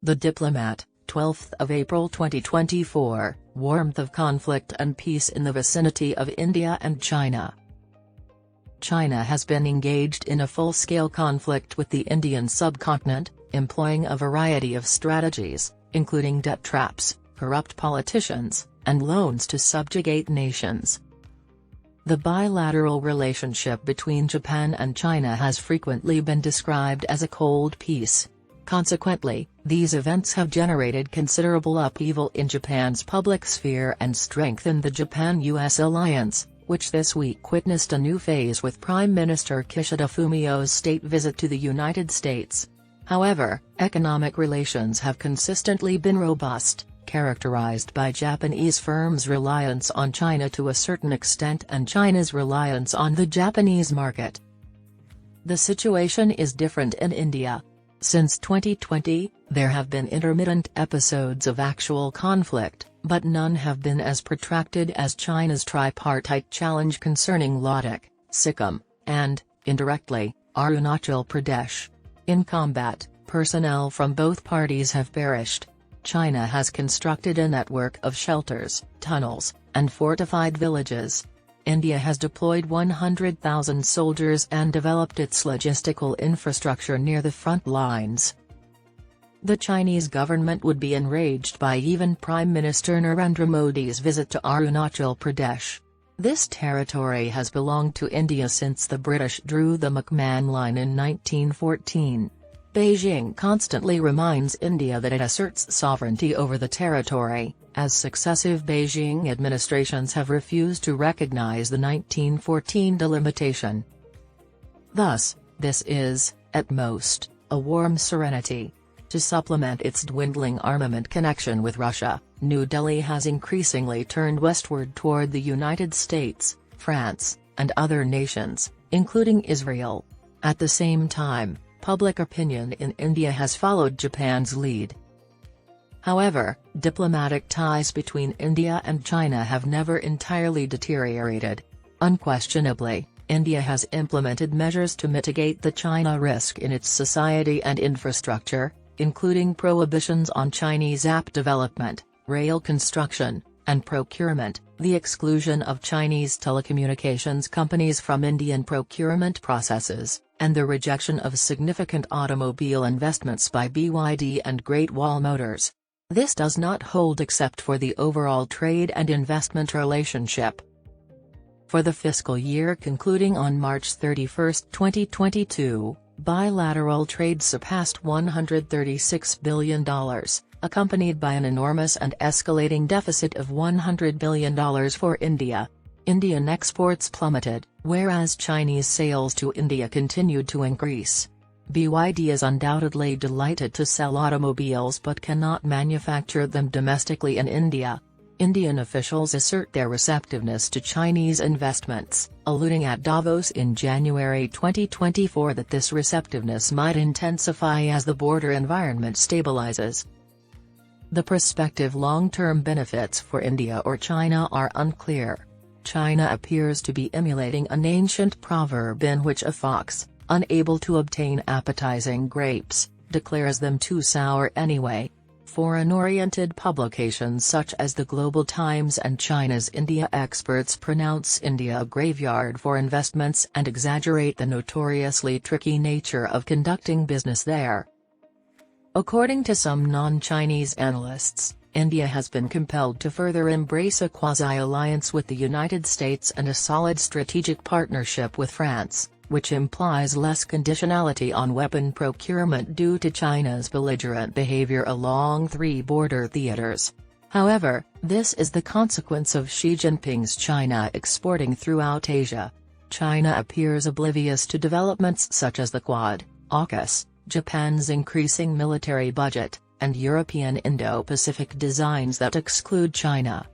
The Diplomat, 12th of April 2024, warmth of conflict and peace in the vicinity of India and China. China has been engaged in a full-scale conflict with the Indian subcontinent, employing a variety of strategies, including debt traps, corrupt politicians, and loans to subjugate nations. The bilateral relationship between Japan and China has frequently been described as a cold peace. Consequently, these events have generated considerable upheaval in Japan's public sphere and strengthened the Japan-U.S. alliance, which this week witnessed a new phase with Prime Minister Kishida Fumio's state visit to the United States. However, economic relations have consistently been robust, characterized by Japanese firms' reliance on China to a certain extent and China's reliance on the Japanese market. The situation is different in India. Since 2020, there have been intermittent episodes of actual conflict, but none have been as protracted as China's tripartite challenge concerning Ladakh, Sikkim, and, indirectly, Arunachal Pradesh. In combat, personnel from both parties have perished. China has constructed a network of shelters, tunnels, and fortified villages. India has deployed 100,000 soldiers and developed its logistical infrastructure near the front lines. The Chinese government would be enraged by even Prime Minister Narendra Modi's visit to Arunachal Pradesh. This territory has belonged to India since the British drew the McMahon Line in 1914. Beijing constantly reminds India that it asserts sovereignty over the territory, as successive Beijing administrations have refused to recognize the 1914 delimitation. Thus, this is, at most, a warm serenity. To supplement its dwindling armament connection with Russia, New Delhi has increasingly turned westward toward the United States, France, and other nations, including Israel. At the same time, public opinion in India has followed Japan's lead. However, diplomatic ties between India and China have never entirely deteriorated. Unquestionably, India has implemented measures to mitigate the China risk in its society and infrastructure, including prohibitions on Chinese app development, rail construction, and procurement, the exclusion of Chinese telecommunications companies from Indian procurement processes, and the rejection of significant automobile investments by BYD and Great Wall Motors. This does not hold except for the overall trade and investment relationship. For the fiscal year concluding on March 31, 2022, bilateral trade surpassed $136 billion, accompanied by an enormous and escalating deficit of $100 billion for India. Indian exports plummeted, whereas Chinese sales to India continued to increase. BYD is undoubtedly delighted to sell automobiles but cannot manufacture them domestically in India. Indian officials assert their receptiveness to Chinese investments, alluding at Davos in January 2024 that this receptiveness might intensify as the border environment stabilizes. The prospective long-term benefits for India or China are unclear. China appears to be emulating an ancient proverb in which a fox, unable to obtain appetizing grapes, declares them too sour anyway. Foreign-oriented publications such as the Global Times and China's India experts pronounce India a graveyard for investments and exaggerate the notoriously tricky nature of conducting business there. According to some non-Chinese analysts, India has been compelled to further embrace a quasi-alliance with the United States and a solid strategic partnership with France, which implies less conditionality on weapon procurement due to China's belligerent behavior along three border theaters. However, this is the consequence of Xi Jinping's China exporting throughout Asia. China appears oblivious to developments such as the Quad, AUKUS, Japan's increasing military budget, and European Indo-Pacific designs that exclude China.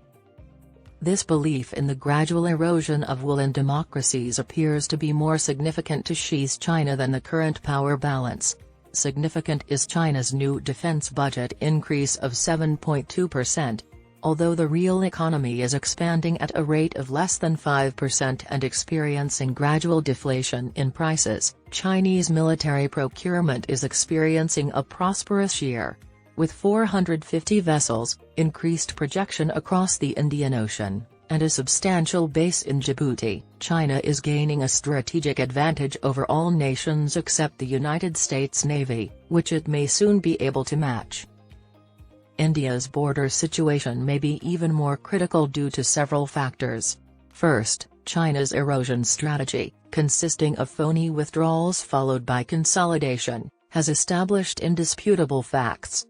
This belief in the gradual erosion of will in democracies appears to be more significant to Xi's China than the current power balance. Significant is China's new defense budget increase of 7.2%. Although the real economy is expanding at a rate of less than 5% and experiencing gradual deflation in prices, Chinese military procurement is experiencing a prosperous year. With 450 vessels, increased projection across the Indian Ocean, and a substantial base in Djibouti, China is gaining a strategic advantage over all nations except the United States Navy, which it may soon be able to match. India's border situation may be even more critical due to several factors. First, China's erosion strategy, consisting of phony withdrawals followed by consolidation, has established indisputable facts.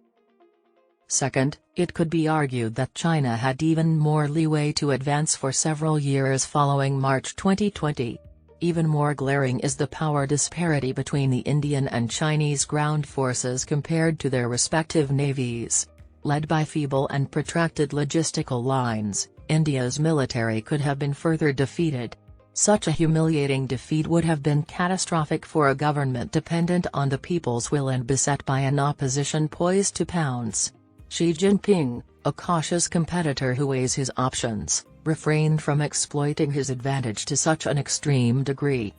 Second, it could be argued that China had even more leeway to advance for several years following March 2020. Even more glaring is the power disparity between the Indian and Chinese ground forces compared to their respective navies. Led by feeble and protracted logistical lines, India's military could have been further defeated. Such a humiliating defeat would have been catastrophic for a government dependent on the people's will and beset by an opposition poised to pounce. Xi Jinping, a cautious competitor who weighs his options, refrained from exploiting his advantage to such an extreme degree.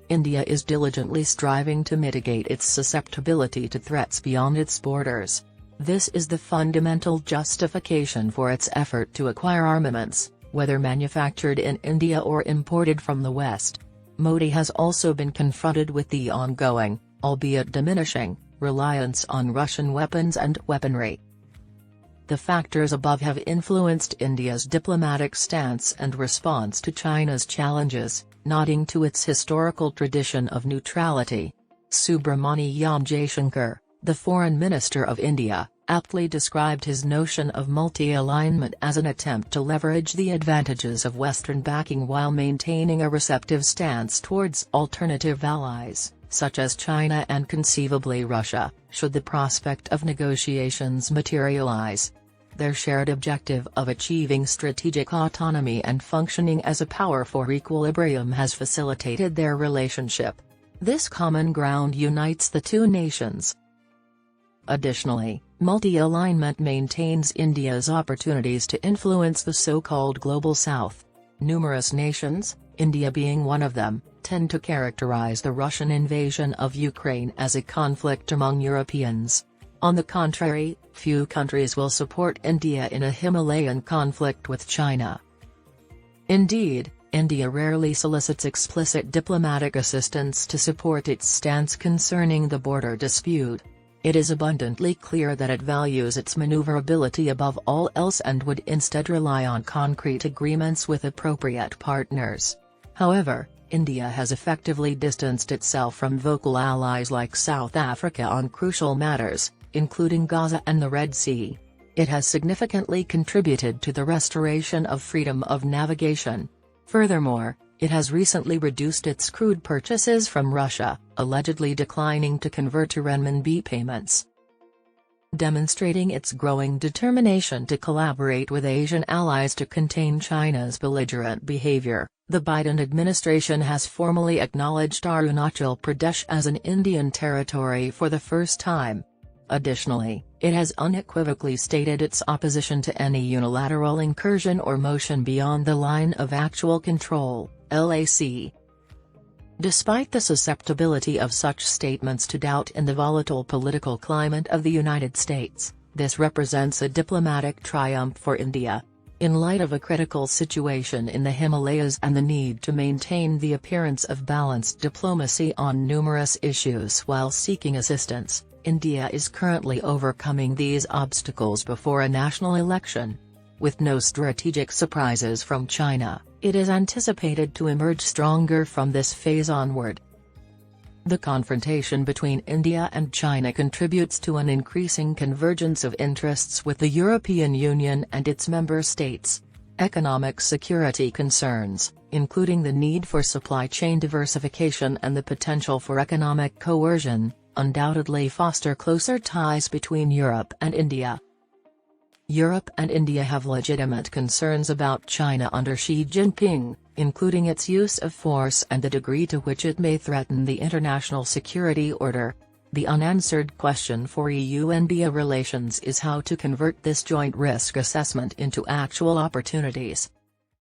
India is diligently striving to mitigate its susceptibility to threats beyond its borders. This is the fundamental justification for its effort to acquire armaments, whether manufactured in India or imported from the West. Modi has also been confronted with the ongoing, albeit diminishing, reliance on Russian weapons and weaponry. The factors above have influenced India's diplomatic stance and response to China's challenges, nodding to its historical tradition of neutrality. Subramaniam Jaishankar, the Foreign Minister of India, aptly described his notion of multi-alignment as an attempt to leverage the advantages of Western backing while maintaining a receptive stance towards alternative allies, such as China and conceivably Russia, should the prospect of negotiations materialize. Their shared objective of achieving strategic autonomy and functioning as a power for equilibrium has facilitated their relationship. This common ground unites the two nations. Additionally, multi-alignment maintains India's opportunities to influence the so-called Global South. Numerous nations, India being one of them, tend to characterize the Russian invasion of Ukraine as a conflict among Europeans. On the contrary, few countries will support India in a Himalayan conflict with China. Indeed, India rarely solicits explicit diplomatic assistance to support its stance concerning the border dispute. It is abundantly clear that it values its maneuverability above all else and would instead rely on concrete agreements with appropriate partners. However, India has effectively distanced itself from vocal allies like South Africa on crucial matters, including Gaza and the Red Sea. It has significantly contributed to the restoration of freedom of navigation. Furthermore, it has recently reduced its crude purchases from Russia, allegedly declining to convert to renminbi payments. Demonstrating its growing determination to collaborate with Asian allies to contain China's belligerent behavior, the Biden administration has formally acknowledged Arunachal Pradesh as an Indian territory for the first time. Additionally, it has unequivocally stated its opposition to any unilateral incursion or motion beyond the line of actual control, LAC. Despite the susceptibility of such statements to doubt in the volatile political climate of the United States, this represents a diplomatic triumph for India. In light of a critical situation in the Himalayas and the need to maintain the appearance of balanced diplomacy on numerous issues while seeking assistance, India is currently overcoming these obstacles before a national election. With no strategic surprises from China, it is anticipated to emerge stronger from this phase onward. The confrontation between India and China contributes to an increasing convergence of interests with the European Union and its member states. Economic security concerns, including the need for supply chain diversification and the potential for economic coercion, undoubtedly foster closer ties between Europe and India. Europe and India have legitimate concerns about China under Xi Jinping, including its use of force and the degree to which it may threaten the international security order. The unanswered question for EU-India relations is how to convert this joint risk assessment into actual opportunities.